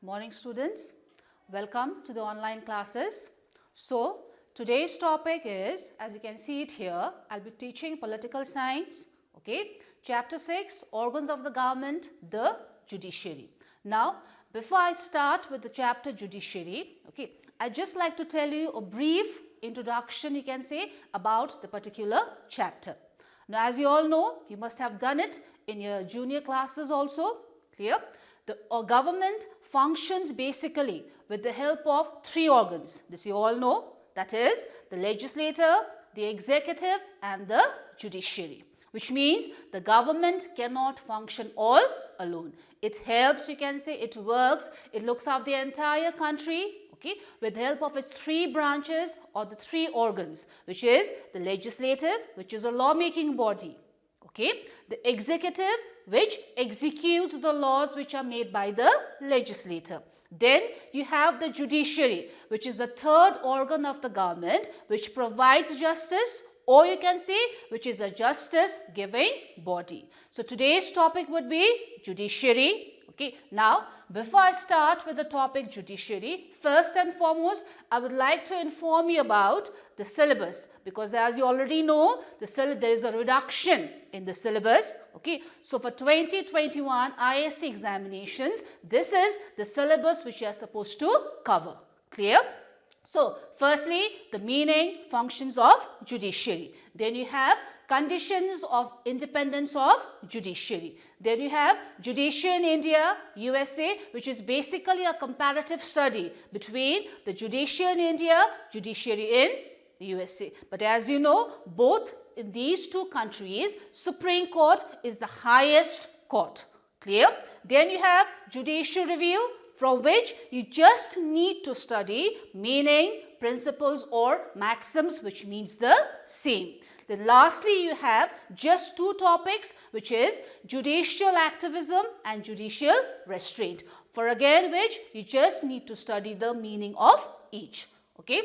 Morning students, welcome to the online classes. So today's topic is, as you can see it here, I'll be teaching political science, okay, chapter 6, organs of the government, the judiciary. Now before I start with the chapter judiciary, okay, I'd just like to tell you a brief introduction, you can say, about the particular chapter. Now as you all know, you must have done it in your junior classes also, clear? The government functions basically with the help of three organs. This you all know, that is the legislature, the executive and the judiciary. Which means the government cannot function all alone. It helps, you can say, it works, it looks after the entire country, okay, with the help of its three branches or the three organs, which is the legislative, which is a lawmaking body, okay, the executive, which executes the laws which are made by the legislator. Then you have the judiciary, which is the third organ of the government, which provides justice, or you can say which is a justice giving body. So today's topic would be judiciary. Okay, now before I start with the topic judiciary, first and foremost I would like to inform you about the syllabus, because as you already know, there is a reduction in the syllabus. Okay, so for 2021 ISC examinations, this is the syllabus which you are supposed to cover. Clear? So firstly, the meaning, functions of judiciary. Then you have conditions of independence of judiciary. Then you have judiciary in India, USA, which is basically a comparative study between the judiciary in India, judiciary in the USA. But as you know, both in these two countries, Supreme Court is the highest court. Clear? Then you have judicial review, from which you just need to study meaning, principles or maxims, which means the same. Then lastly, you have just two topics, which is judicial activism and judicial restraint, for again which you just need to study the meaning of each. Okay.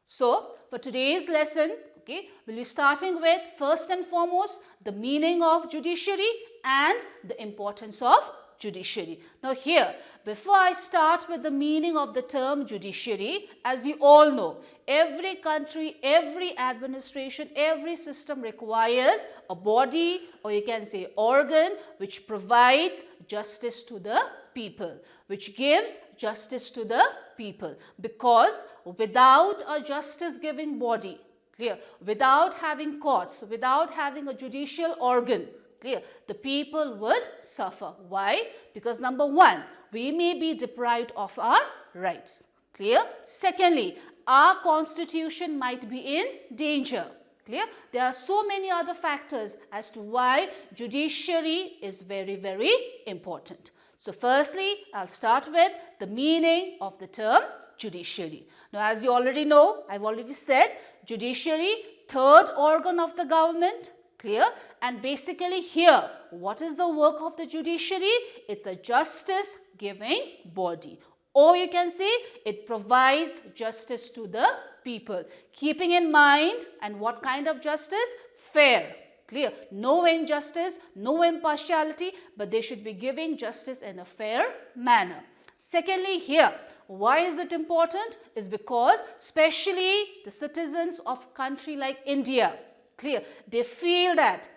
So for today's lesson, okay, we'll be starting with first and foremost the meaning of judiciary and the importance of judiciary. Now here, before I start with the meaning of the term judiciary, as you all know, every country, every administration, every system requires a body, or you can say organ, which provides justice to the people, which gives justice to the people. Because without a justice giving body, clear, without having courts, without having a judicial organ, clear, the people would suffer. Why? Because number one, we may be deprived of our rights. Clear? Secondly, our constitution might be in danger. Clear? There are so many other factors as to why judiciary is very, very important. So firstly, I'll start with the meaning of the term judiciary. Now as you already know, I've already said judiciary, third organ of the government. Clear? And basically here, what is the work of the judiciary? It's a justice giving body. Or you can say it provides justice to the people. Keeping in mind, and what kind of justice? Fair. Clear? No injustice, no impartiality, but they should be giving justice in a fair manner. Secondly here, why is it important? Is because especially the citizens of a country like India, clear, they feel that,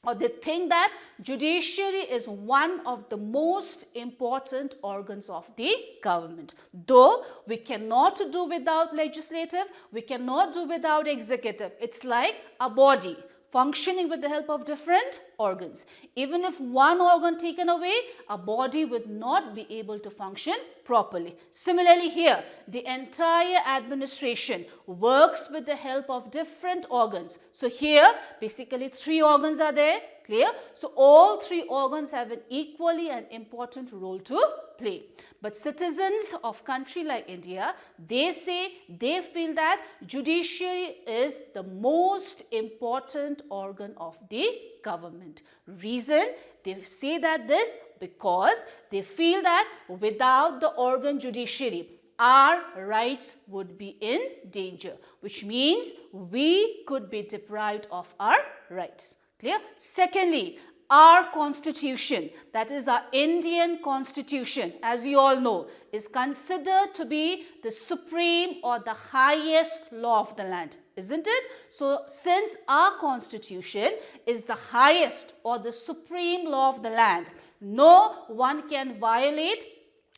or they think that judiciary is one of the most important organs of the government. Though we cannot do without legislative, we cannot do without executive. It's like a body functioning with the help of different organs. Even if one organ taken away, a body would not be able to function properly. Similarly here, the entire administration works with the help of different organs. So here, basically three organs are there. Clear? So all three organs have an equally an important role to play. But citizens of country like India, they feel that judiciary is the most important organ of the government. Reason? They say that this because they feel that without the organ judiciary, our rights would be in danger, which means we could be deprived of our rights. Clear? Secondly, our constitution, that is our Indian constitution, as you all know, is considered to be the supreme or the highest law of the land, isn't it? So since our constitution is the highest or the supreme law of the land, no one can violate,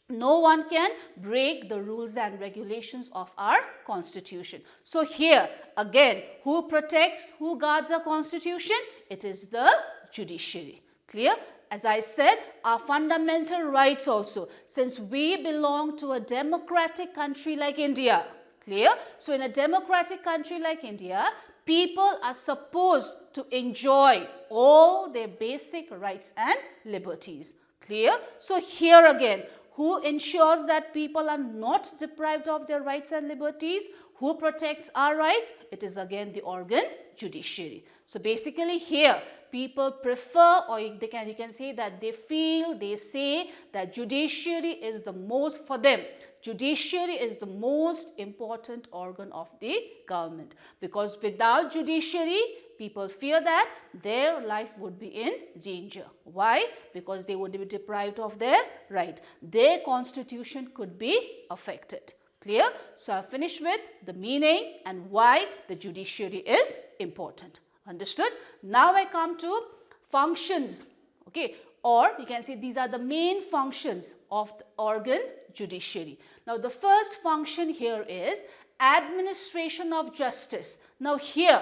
no one can break the rules and regulations of our constitution. So here again, who protects, who guards our constitution? It is the judiciary. Clear? As I said, our fundamental rights also, since we belong to a democratic country like India. Clear? So in a democratic country like India, people are supposed to enjoy all their basic rights and liberties. Clear? So here again, who ensures that people are not deprived of their rights and liberties? Who protects our rights? It is again the organ judiciary. So basically here people prefer, or you can say that they feel, they say that judiciary is the most, for them, judiciary is the most important organ of the government, because without judiciary, people fear that their life would be in danger. Why? Because they would be deprived of their right. Their constitution could be affected. Clear? So I finished with the meaning and why the judiciary is important. Understood? Now I come to functions. Okay, or you can say these are the main functions of the organ judiciary. Now the first function here is administration of justice. Now here,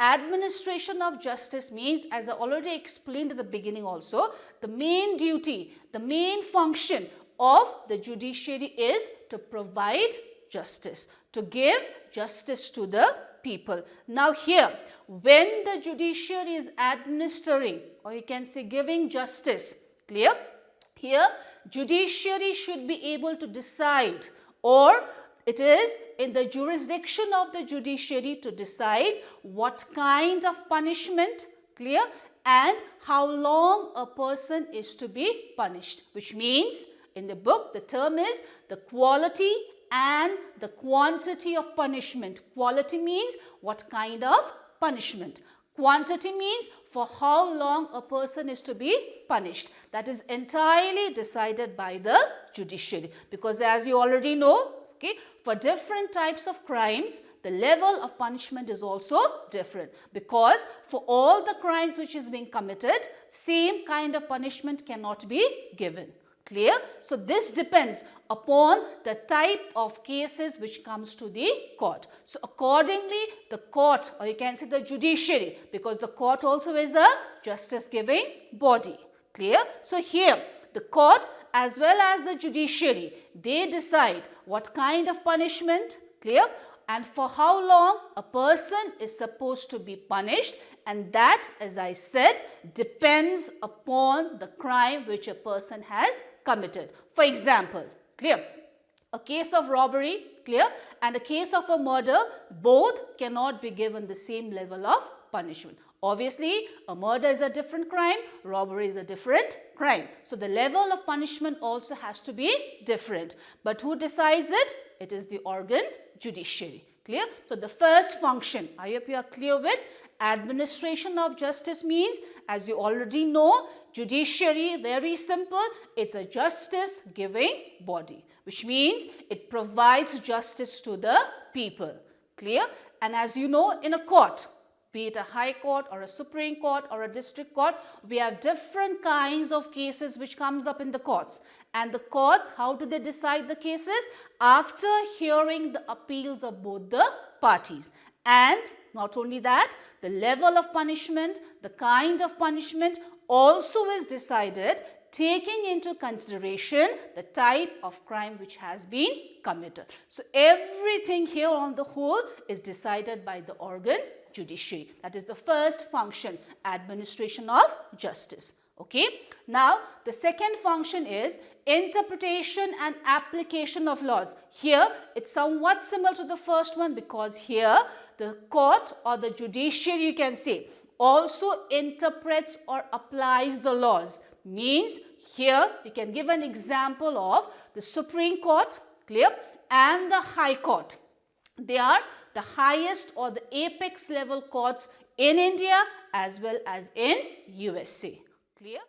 administration of justice means, as I already explained at the beginning also, the main duty, the main function of the judiciary is to provide justice, to give justice to the people. Now here, when the judiciary is administering, or you can say giving justice, clear? Here, judiciary should be able to decide, or it is in the jurisdiction of the judiciary to decide what kind of punishment, clear, and how long a person is to be punished, which means in the book the term is the quality and the quantity of punishment. Quality means what kind of punishment. Quantity means for how long a person is to be punished. That is entirely decided by the judiciary, because as you already know, okay, for different types of crimes, the level of punishment is also different, because for all the crimes which is being committed, same kind of punishment cannot be given. Clear? So this depends upon the type of cases which comes to the court. So accordingly, the court, or you can say the judiciary, because the court also is a justice giving body. Clear? So here, the court as well as the judiciary, they decide what kind of punishment, clear, and for how long a person is supposed to be punished, and that, as I said, depends upon the crime which a person has committed. For example, clear, a case of robbery, clear, and a case of a murder, both cannot be given the same level of punishment. Obviously, a murder is a different crime, robbery is a different crime. So the level of punishment also has to be different. But who decides it? It is the organ judiciary. Clear? So the first function, I hope you are clear with, administration of justice means, as you already know, judiciary, very simple, it's a justice giving body, which means it provides justice to the people. Clear? And as you know, in a court, be it a high court or a supreme court or a district court, we have different kinds of cases which comes up in the courts. And the courts, how do they decide the cases? After hearing the appeals of both the parties. And not only that, the level of punishment, the kind of punishment also is decided taking into consideration the type of crime which has been committed. So everything here on the whole is decided by the organ judiciary. That is the first function, administration of justice. Okay. Now the second function is interpretation and application of laws. Here it's somewhat similar to the first one, because here the court or the judiciary, you can say, also interprets or applies the laws. Means here you can give an example of the Supreme Court, clear, and the High Court. They are the highest or the apex level courts in India as well as in USA. Clear?